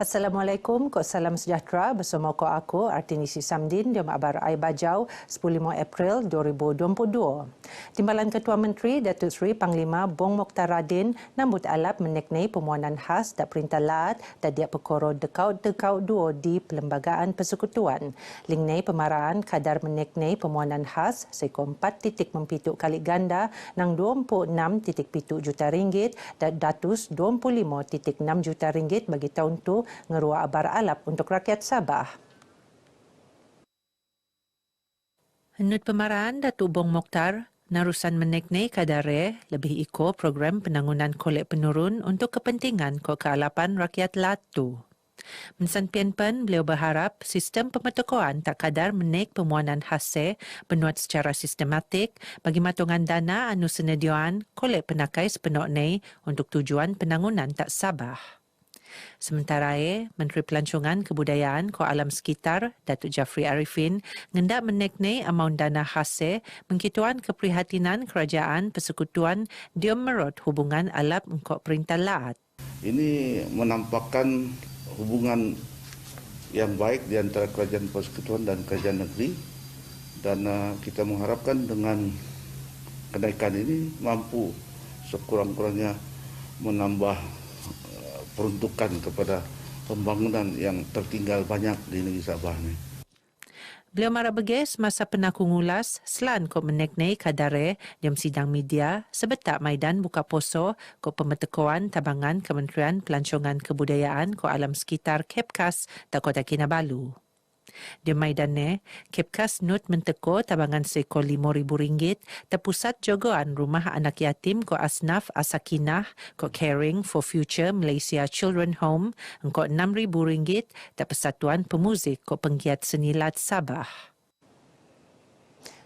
Assalamualaikum, kok salam sejahtera bersama aku Artinisi Samdin di Makbar Air Bajau 15 April 2022. Timbalan Ketua Menteri Datuk Seri Panglima Bong Mokhtar Radin nambut alap meneknai pemuanan khas dan perintah laat dan dia perkara dekaut duo di Perlembagaan Persekutuan. Lingnai pemaraan kadar meneknai pemuanan khas seko 4 titik mempituk kali ganda nang 26.7 juta ringgit dan datus 25.6 juta ringgit bagi tahun tu ngeruak abar alap untuk rakyat Sabah. Henut pemaraan Datuk Bong Mokhtar, narusan meneknai kadare lebih iko program penangunan kolek penurun untuk kepentingan kealapan rakyat Latu. Mensan Pianpen, beliau berharap sistem pemetokoan tak kadar menaik pemuanan hasil benuat secara sistematik bagi matungan dana anu senediaan kolek penakai sepenuh ni untuk tujuan penangunan tak Sabah. Sementara Menteri Pelancongan Kebudayaan Ko Alam Sekitar Datuk Jafri Arifin ngendak meneknai amaun dana hasil mengkituan keprihatinan Kerajaan Persekutuan diom merot hubungan alap engkau perintah laat. Ini menampakkan hubungan yang baik di antara Kerajaan Persekutuan dan Kerajaan Negeri dan kita mengharapkan dengan kenaikan ini mampu sekurang-kurangnya menambah peruntukan kepada pembangunan yang tertinggal banyak di negeri Sabah ni. Beliau marah beges masa penaku ngulas selan kau meneknai kadare diam sidang media sebetak Maidan Buka Poso ko pemetekoan tabangan Kementerian Pelancongan Kebudayaan ko Alam Sekitar Kepkas tak Kota Kinabalu. Di Maidan ne, Kepkas Nut menteko tabangan seko RM5,000 terpusat jogoan rumah anak yatim ko Asnaf Asakinah ko Caring for Future Malaysia Children Home ko RM6,000 ter Persatuan Pemuzik ko Penggiat Seni Lat Sabah.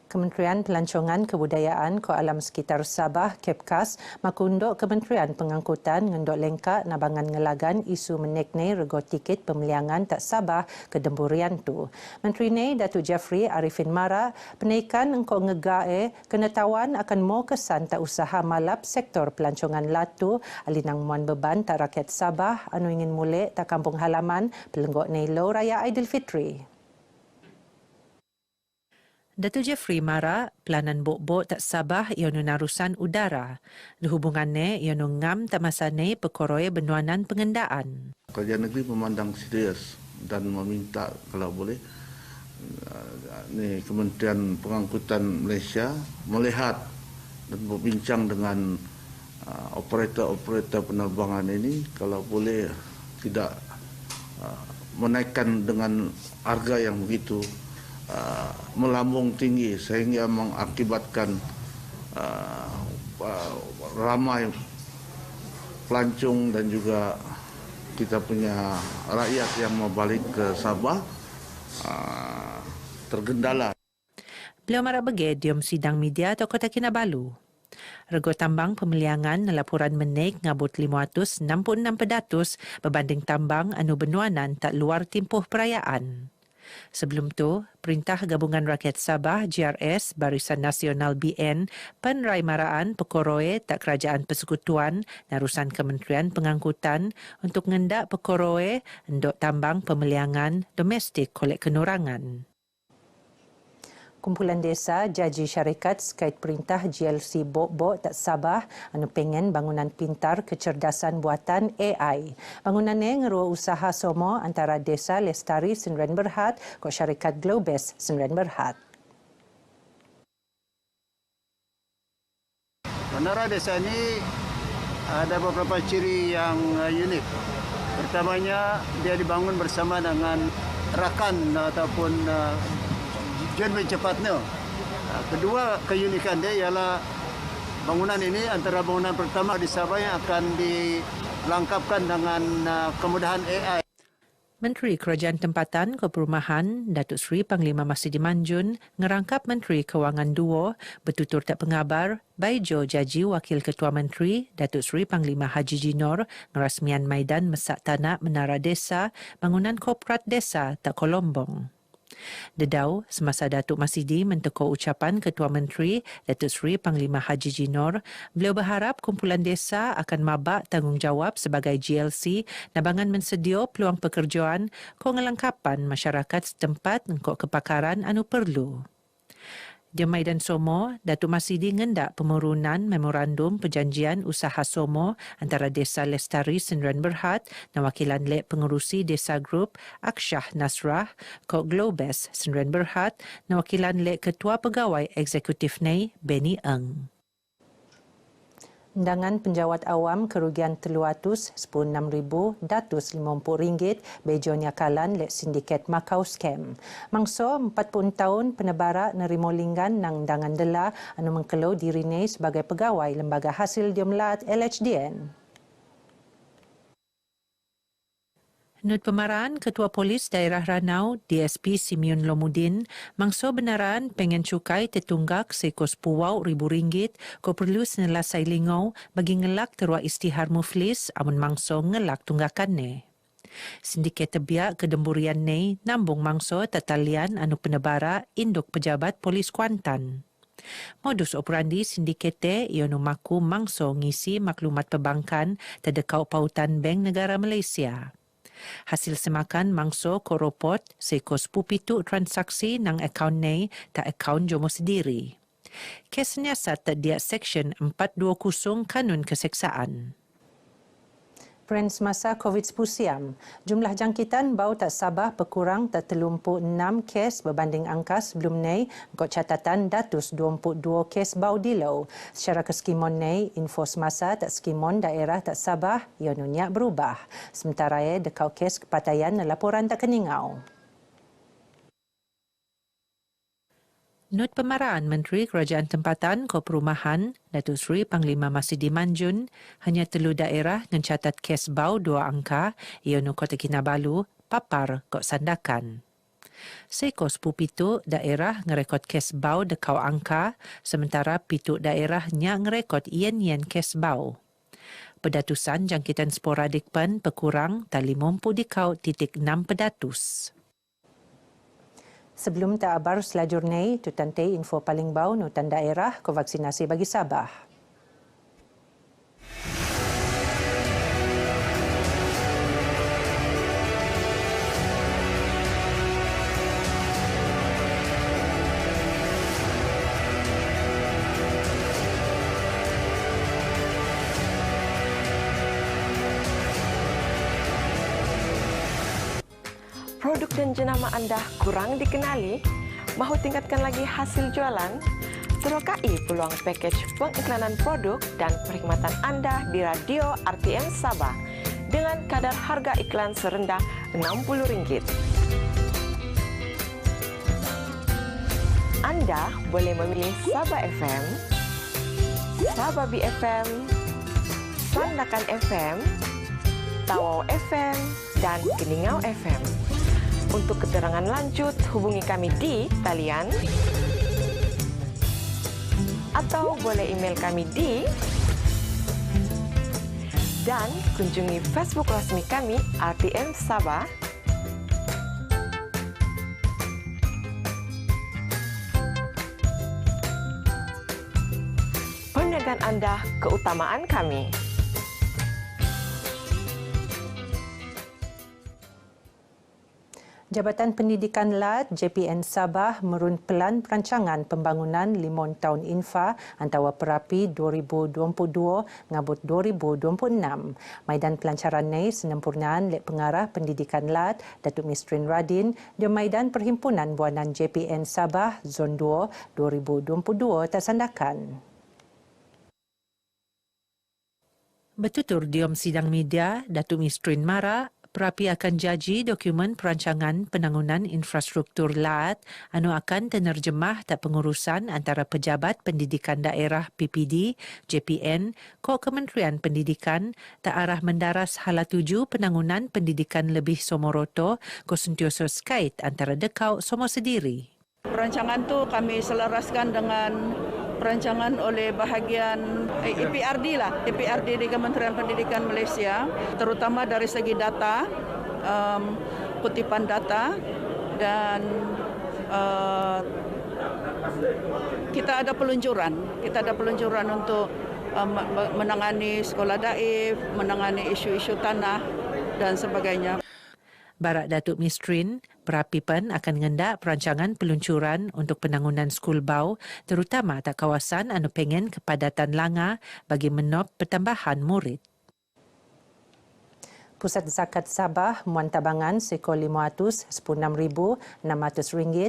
Kementerian Pelancongan Kebudayaan Ko Alam Sekitar Sabah Kepkas makundok Kementerian Pengangkutan ngendok lengkak nabangan ngelagan isu meneknai rego tiket pemeliangan tak Sabah ke Demburian tu. Menteri ni Datuk Jafri Arifin Mara penaikan engkau ngegae kenetawan akan mau kesan tak usaha malap sektor pelancongan latu alinang muan beban tak rakyat Sabah anu ingin mulai tak kampung halaman pelenggok Nailo Raya Aidilfitri. Datuk Jeffrey Mara, pelanan bok-bok tak Sabah ianu narusan udara. Hubungannya ianu ngam tak masane perkoroi benuanan pengendaan. Kerajaan negeri memandang serius dan meminta kalau boleh Kementerian Pengangkutan Malaysia melihat dan berbincang dengan operator-operator penerbangan ini kalau boleh tidak menaikkan dengan harga yang begitu melambung tinggi sehingga mengakibatkan ramai pelancong dan juga kita punya rakyat yang mau balik ke Sabah tergendala. Beliau marah bege diom sidang media atau Kota Kinabalu. Rego tambang pemeliangan laporan menaik ngabut 566% berbanding tambang anu benuanan tak luar tempoh perayaan. Sebelum tu, Perintah Gabungan Rakyat Sabah GRS Barisan Nasional BN penrai maraan perkoroe tak Kerajaan Persekutuan narusan Kementerian Pengangkutan untuk ngendak perkoroe endok tambang pemeliangan domestik kolek kenurangan. Kumpulan desa jaji syarikat sekait perintah GLC Bok-Bok tak Sabah anu pengen bangunan pintar kecerdasan buatan AI. Bangunan ni ngeruah usaha somo antara Desa Lestari Sendirian Berhad ke syarikat Globes Sendirian Berhad. Menara desa ini ada beberapa ciri yang unik. Pertamanya dia dibangun bersama dengan rakan ataupun joint venture partner. Kedua keunikan dia ialah bangunan ini antara bangunan pertama di Sabah yang akan dilengkapkan dengan kemudahan AI. Menteri Kerajaan Tempatan ke Perumahan Datuk Seri Panglima Masidi Manjun ngerangkap Menteri Kewangan Duo bertutur tak pengabar Baijo Jaji Wakil Ketua Menteri Datuk Seri Panglima Haji Jinor ngerasmian Maidan Mesak Tanak Menara Desa bangunan korporat desa tak Kolombong. Dedau, semasa Datuk Masidi mentekuk ucapan Ketua Menteri Datuk Seri Panglima Haji Jinor, beliau berharap kumpulan desa akan mabak tanggungjawab sebagai GLC nabangan mensedia peluang pekerjaan ko ngelengkapan masyarakat setempat engkau kepakaran anu perlu. Di Maidan Somo, Datuk Masidi ngendak pemurunan memorandum perjanjian usaha Somo antara Desa Lestari Sendirian Berhad dan wakilan lek pengurusi Desa Group Aksyah Nasrah Kok Globes Sendirian Berhad dan wakilan lek Ketua Pegawai Eksekutif NEI Benny Eng. Undangan penjawat awam kerugian RM316,250 bejonya kalan lek sindiket Macau Scam. Mangso 40 tahun penebara nerimo linggan nang undangan dela anu mengkelau diri nei sebagai pegawai Lembaga Hasil Diomlat LHDN. Menurut pemarahan Ketua Polis Daerah Ranau, DSP Simeon Lomudin, mangso benaran pengen cukai tertunggak sekos puwau RM1,000 ko perlu senelasai lingau bagi ngelak terua istihar muflis amun mangso ngelak tunggakan ne. Sindiket tebiak kedemburian ne nambung mangso tatalian anu penebara induk pejabat Polis Kuantan. Modus operandi sindikete ionu maku mangso ngisi maklumat perbankan terdekau pautan Bank Negara Malaysia. Hasil semakan mangso koropot sekos pupitu transaksi nang akaun nei tak akaun jomo sendiri. Kes niasat terdiak Seksyen 420 Kanun Keseksaan. Friends masa COVID-19 siam, jumlah jangkitan bau tak Sabah berkurang tak terlumpuk 6 kes berbanding angka sebelum nei kod catatan 122 kes bau dilau. Secara keskimon nei, info semasa tak skimon daerah tak Sabah ia nunyak berubah. Sementara dekau kes kepataian laporan tak keningau. Not pemarahan Menteri Kerajaan Tempatan Ko Perumahan Datuk Seri Panglima Masidi Manjun hanya telu daerah mencatat kes bau 2 angka iaitu Kota Kinabalu, Papar, Kok Sandakan. Sekos pupitu daerah ngerekod kes bau dekau angka sementara pitu daerahnya ngerekod ien-ien kes bau. Pedatusan jangkitan sporadik pen pekurang tali mumpu dikau 0.6 pedatus. Sebelum tak abar selajur nei, tutante info paling bau nutan daerah ko vaksinasi bagi Sabah. Produk dan jenama anda kurang dikenali? Mahu tingkatkan lagi hasil jualan? Terokai peluang pakej pengiklanan produk dan perkhidmatan anda di Radio RTM Sabah dengan kadar harga iklan serendah RM60. Anda boleh memilih Sabah FM, Sabah BFM, Sandakan FM, Tawau FM dan Keningau FM. Untuk keterangan lanjut, hubungi kami di talian atau boleh email kami di dan kunjungi Facebook rasmi kami RTM Sabah. Perniagaan anda keutamaan kami. Jabatan Pendidikan LAT JPN Sabah merun pelan perancangan pembangunan 5 tahun infa antara Perapi 2022 ngabut 2026. Maidan pelancaran nei senempurnaan lek pengarah Pendidikan LAT Datuk Mistrin Radin di Maidan Perhimpunan Buanan JPN Sabah Zon 2 2022 tersandakan. Bertutur diom sidang media, Datuk Mistrin Mara, Perapi akan jaji dokumen perancangan penangunan infrastruktur LAT anu akan tenerjemah tak pengurusan antara pejabat pendidikan daerah PPD, JPN, ko Kementerian Pendidikan tak arah mendaras hala tuju penangunan pendidikan lebih somoroto ko sentioso skait antara dekau somo sendiri. Perancangan tu kami selaraskan dengan perancangan oleh bahagian EPRD EPRD di Kementerian Pendidikan Malaysia, terutama dari segi data, kutipan data, dan kita ada peluncuran untuk menangani sekolah daif, menangani isu-isu tanah dan sebagainya. Barak Datuk Mistrin, berapipan akan ngendak perancangan peluncuran untuk penangunan skul bau, terutama tak kawasan anu pengen kepadatan langa bagi menop pertambahan murid. Pusat Zakat Sabah muan tabangan sekor RM516,600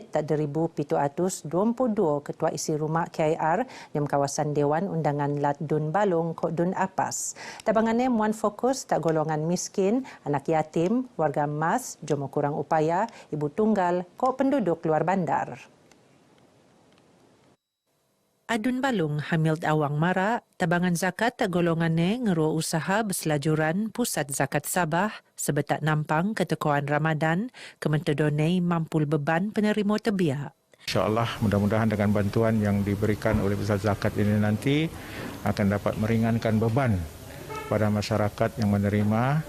tak RM1,722 ketua isi rumah KIR di kawasan Dewan Undangan Lat Dun Balung Kok Dun Apas. Tabangannya muan fokus tak golongan miskin, anak yatim, warga emas, jomo kurang upaya, ibu tunggal, kok penduduk luar bandar. Adun Balung Hamil Awang Mara, tabangan zakat tak golongannya ngeruah usaha berselajuran Pusat Zakat Sabah sebetak nampang ketekoan Ramadan kementedonai mampul beban penerima tebiak. InsyaAllah mudah-mudahan dengan bantuan yang diberikan oleh Pusat Zakat ini nanti akan dapat meringankan beban pada masyarakat yang menerima,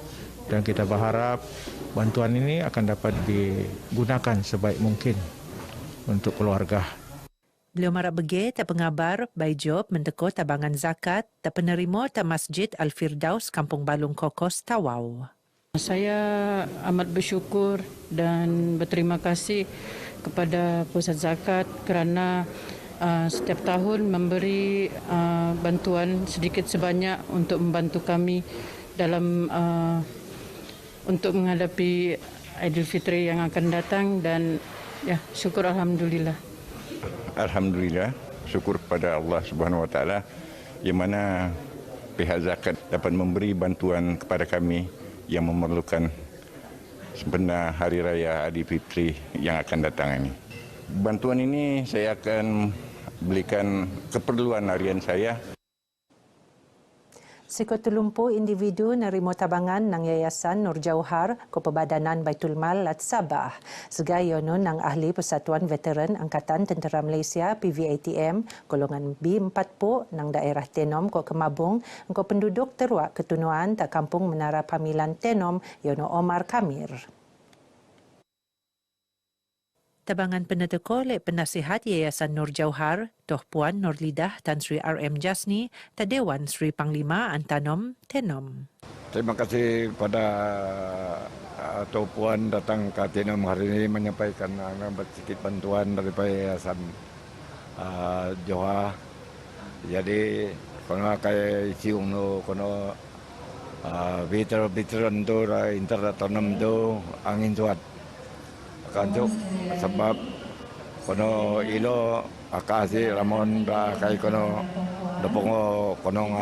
dan kita berharap bantuan ini akan dapat digunakan sebaik mungkin untuk keluarga. Beliau marak bege tak pengabar by job menteko tabangan zakat tak penerima tak Masjid Al-Firdaus Kampung Balung Kokos Tawau. Saya amat bersyukur dan berterima kasih kepada Pusat Zakat kerana setiap tahun memberi bantuan sedikit sebanyak untuk membantu kami dalam untuk menghadapi Aidilfitri yang akan datang, dan ya, syukur alhamdulillah. Alhamdulillah, syukur kepada Allah Subhanahu Wa Taala yang mana pihak zakat dapat memberi bantuan kepada kami yang memerlukan sempena Hari Raya Aidilfitri yang akan datang ini. Bantuan ini saya akan belikan keperluan harian saya. Sikot telumpu individu nerima tabangan nang Yayasan Nur Jauhar ko Pebadanan Baitul Mal Lat Sabah. Segayono nang ahli Persatuan Veteran Angkatan Tentera Malaysia PVATM golongan B40 nang daerah Tenom ko Kemabung ko penduduk terwak ketunuan tak kampung Menara Pamilan Tenom Yono Omar Kamir. Tabangan peneteko oleh penasihat Yayasan Nur Jauhar, Toh Puan Nurlidah Tan Sri RM Jasni, Tadewan Sri Panglima Antanom Tenom. Terima kasih pada Toh Puan datang ke Tenom hari ini menyampaikan sedikit bantuan daripada Yayasan Johar. Jadi kono kay siung no kono veteran tu intertanom tu angin suat. Kanjuk sebab kono ilo akasi ramon da kai kono dopongo kono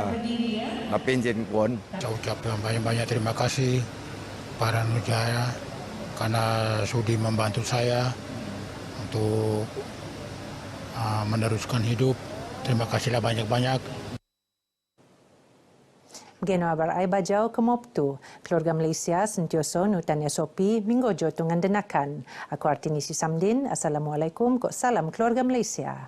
ngapinjin kuon. Saya ucapkan banyak-banyak terima kasih para Nujaya karena sudi membantu saya untuk meneruskan hidup. Terima kasihlah banyak-banyak. Geno abar ai bajau ke Moptu. Keluarga Malaysia sentioso nutan SOP minggojo tungan denakan. Aku Artinisi Samdin. Assalamualaikum. Kok salam keluarga Malaysia.